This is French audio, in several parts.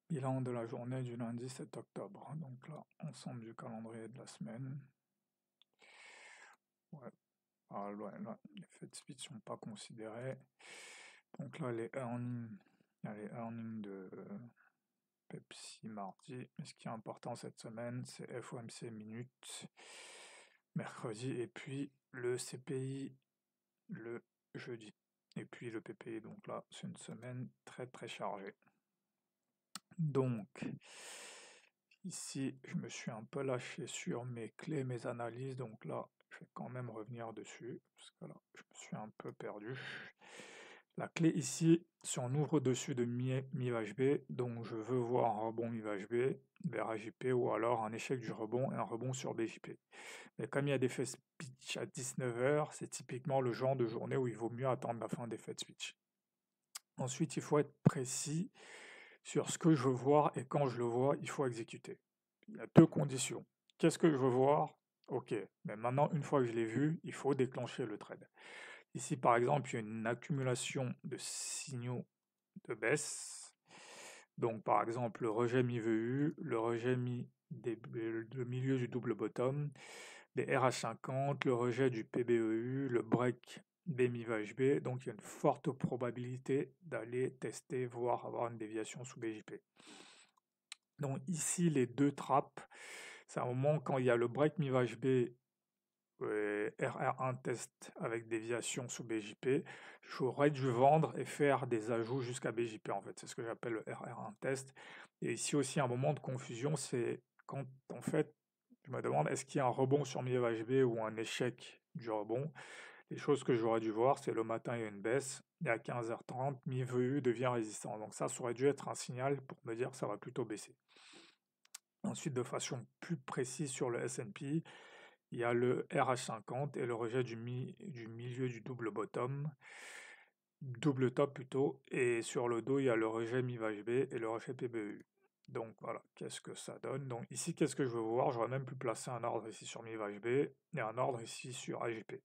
Bilan de la journée du lundi 7 octobre. Donc là, ensemble du calendrier de la semaine. Ouais, là, les faits de speech sont pas considérés. Donc là, il y a les earnings de Pepsi mardi. Mais ce qui est important cette semaine, c'est FOMC minutes mercredi et puis le CPI le jeudi. Et puis le PPI. Donc là, c'est une semaine très très chargée. Donc, ici, je me suis un peu lâché sur mes clés, mes analyses, donc là, je vais quand même revenir dessus, parce que là, je me suis un peu perdu. La clé ici, si on ouvre dessus de MIVHB, donc je veux voir un rebond MIVHB vers AJP ou alors un échec du rebond et un rebond sur BJP. Mais comme il y a des faits speech à 19h, c'est typiquement le genre de journée où il vaut mieux attendre la fin des faits speech. Ensuite, il faut être précis sur ce que je veux voir et quand je le vois, il faut exécuter. Il y a deux conditions. Qu'est-ce que je veux voir? Ok, mais maintenant, une fois que je l'ai vu, il faut déclencher le trade. Ici, par exemple, il y a une accumulation de signaux de baisse. Donc, par exemple, le rejet mi-VU, le rejet le milieu du double bottom, des RH50, le rejet du PBEU, le break des MIVHB. Donc, il y a une forte probabilité d'aller tester, voire avoir une déviation sous BJP. Donc ici, les deux trappes, c'est un moment quand il y a le break MIVHB RR1 test avec déviation sous BJP, j'aurais dû vendre et faire des ajouts jusqu'à BJP en fait. C'est ce que j'appelle le RR1 test. Et ici aussi, un moment de confusion, c'est quand en fait, je me demande est-ce qu'il y a un rebond sur MIVHB ou un échec du rebond. Les choses que j'aurais dû voir, c'est le matin, il y a une baisse, et à 15h30, MIVEU devient résistant. Donc ça aurait dû être un signal pour me dire que ça va plutôt baisser. Ensuite, de façon plus précise sur le S&P, il y a le RH50 et le rejet du milieu du double bottom, double top plutôt, et sur le dos, il y a le rejet MIVHB et le rejet PBU. Donc voilà, qu'est-ce que ça donne? Donc ici, qu'est-ce que je veux voir? J'aurais même pu placer un ordre ici sur MIVHB et un ordre ici sur AJP.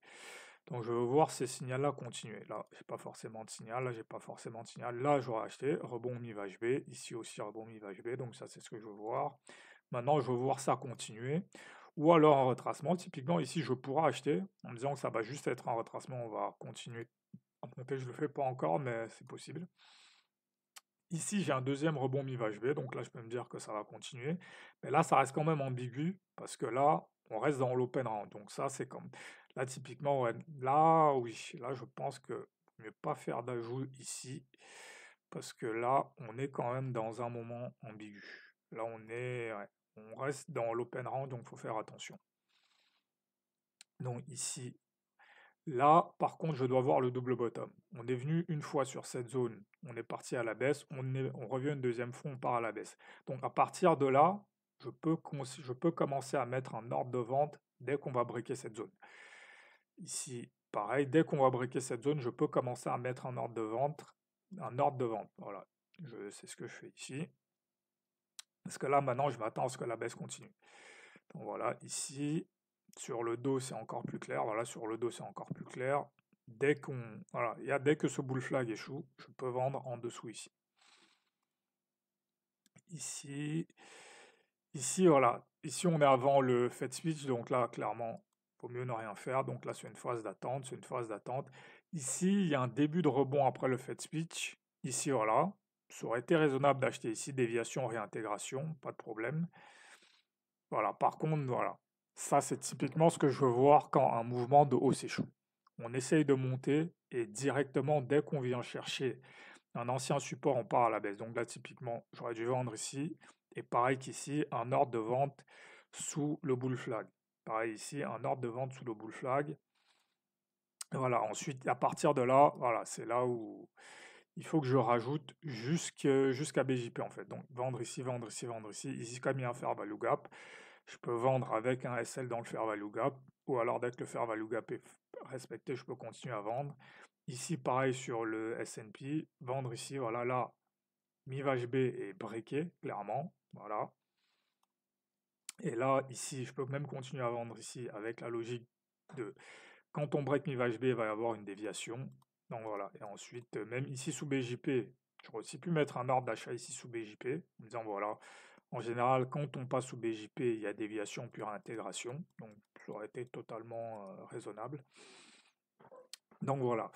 Donc je veux voir ces signaux-là continuer. Là, j'ai pas forcément de signal, là, j'ai pas forcément de signal. Là, j'aurais acheté, rebond MIVHB, ici aussi rebond MIVHB, donc ça, c'est ce que je veux voir. Maintenant, je veux voir ça continuer. Ou alors un retracement. Typiquement, ici, je pourrais acheter en me disant que ça va juste être un retracement, on va continuer à monter. Je le fais pas encore, mais c'est possible. Ici, j'ai un deuxième rebond MIVHB, donc là, je peux me dire que ça va continuer. Mais là, ça reste quand même ambigu, parce que là, on reste dans l'open round. Donc ça, c'est comme... Là, typiquement, ouais, là, oui, là, je pense que mieux pas faire d'ajout ici, parce que là, on est quand même dans un moment ambigu. Là, ouais, on reste dans l'open round, donc il faut faire attention. Donc ici, là, par contre, je dois voir le double bottom. On est venu une fois sur cette zone, on est parti à la baisse, on revient une deuxième fois, on part à la baisse. Donc à partir de là, je peux commencer à mettre un ordre de vente dès qu'on va briquer cette zone. Ici, pareil, dès qu'on va briquer cette zone, je peux commencer à mettre un ordre de vente. Voilà, c'est ce que je fais ici. Parce que là, maintenant, je m'attends à ce que la baisse continue. Donc voilà, ici, sur le dos, c'est encore plus clair. Voilà, sur le dos, c'est encore plus clair. Dès que ce bull flag échoue, je peux vendre en dessous ici. Ici, voilà. Ici, on est avant le Fed switch, donc là, clairement, il vaut mieux ne rien faire. Donc là, c'est une phase d'attente, c'est une phase d'attente. Ici, il y a un début de rebond après le Fed switch. Ici, voilà. Ça aurait été raisonnable d'acheter ici, déviation, réintégration, pas de problème. Voilà, par contre, voilà. Ça, c'est typiquement ce que je veux voir quand un mouvement de hausse échoue. On essaye de monter et directement, dès qu'on vient chercher un ancien support, on part à la baisse. Donc là, typiquement, j'aurais dû vendre ici. Et pareil qu'ici, un ordre de vente sous le bull flag. Pareil ici, un ordre de vente sous le bull flag. Et voilà, ensuite, à partir de là, voilà, c'est là où il faut que je rajoute jusqu'à BJP en fait. Donc vendre ici, vendre ici, vendre ici. Ici, comme il y a un fair value gap, je peux vendre avec un SL dans le fair value gap, ou alors dès que le fair value gap est respecté, je peux continuer à vendre. Ici, pareil sur le S&P, vendre ici, voilà, là, MIVHB est breaké, clairement, voilà. Et là, ici, je peux même continuer à vendre ici avec la logique de quand on break MIVHB, il va y avoir une déviation. Donc voilà, et ensuite, même ici sous BJP, J'aurais aussi pu mettre un ordre d'achat ici sous BJP, en disant voilà, en général, quand on passe sous BJP, il y a déviation puis intégration, donc ça aurait été totalement raisonnable. Donc voilà.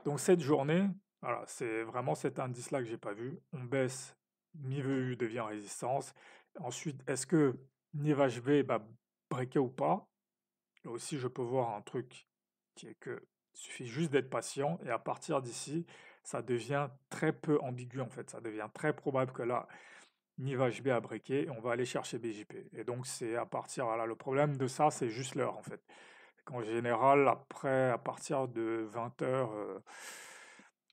Donc cette journée, voilà, c'est vraiment cet indice-là que j'ai pas vu. On baisse, NIV devient résistance. Ensuite, est-ce que NIV HV va breaker ou pas? Là aussi, je peux voir un truc qui est que il suffit juste d'être patient et à partir d'ici, ça devient très peu ambigu en fait. Ça devient très probable que là, NIV HB a breaké et on va aller chercher BJP. Et donc c'est à partir, voilà, le problème de ça, c'est juste l'heure en fait. En général, après, à partir de 20h,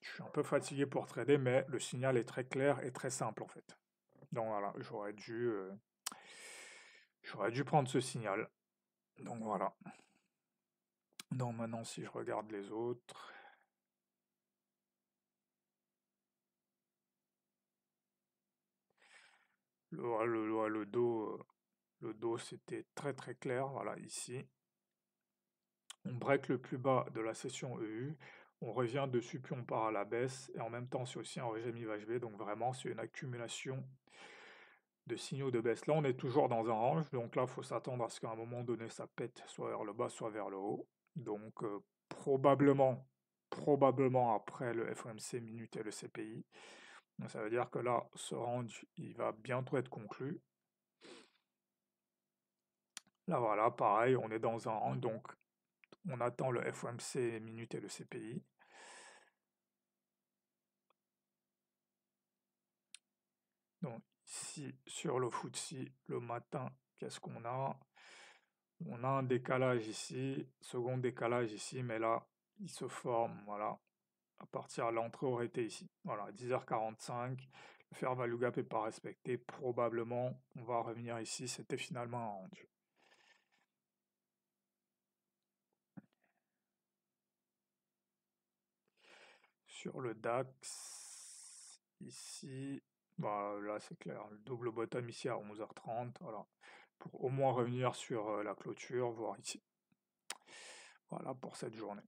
je suis un peu fatigué pour trader, mais le signal est très clair et très simple en fait. Donc voilà, j'aurais dû prendre ce signal. Donc voilà. Donc maintenant, si je regarde les autres, le dos c'était très très clair. Voilà, ici, on break le plus bas de la session EU, on revient dessus puis on part à la baisse et en même temps c'est aussi un régime IVHB, donc vraiment c'est une accumulation de signaux de baisse. Là on est toujours dans un range, donc là il faut s'attendre à ce qu'à un moment donné ça pète soit vers le bas soit vers le haut. Donc probablement après le FOMC minute et le CPI. Donc ça veut dire que là ce range il va bientôt être conclu. Là voilà, pareil, on est dans un range, donc on attend le FOMC minute et le CPI. Donc ici, sur le FTSE, le matin, qu'est-ce qu'on a? On a un décalage ici, second décalage ici, mais là, il se forme, voilà, à partir, l'entrée aurait été ici. Voilà, 10h45, le fair value gap n'est pas respecté, probablement, on va revenir ici, c'était finalement un range. Sur le DAX, ici, bah, là c'est clair, le double bottom ici à 11h30, voilà, pour au moins revenir sur la clôture, voire ici. Voilà pour cette journée.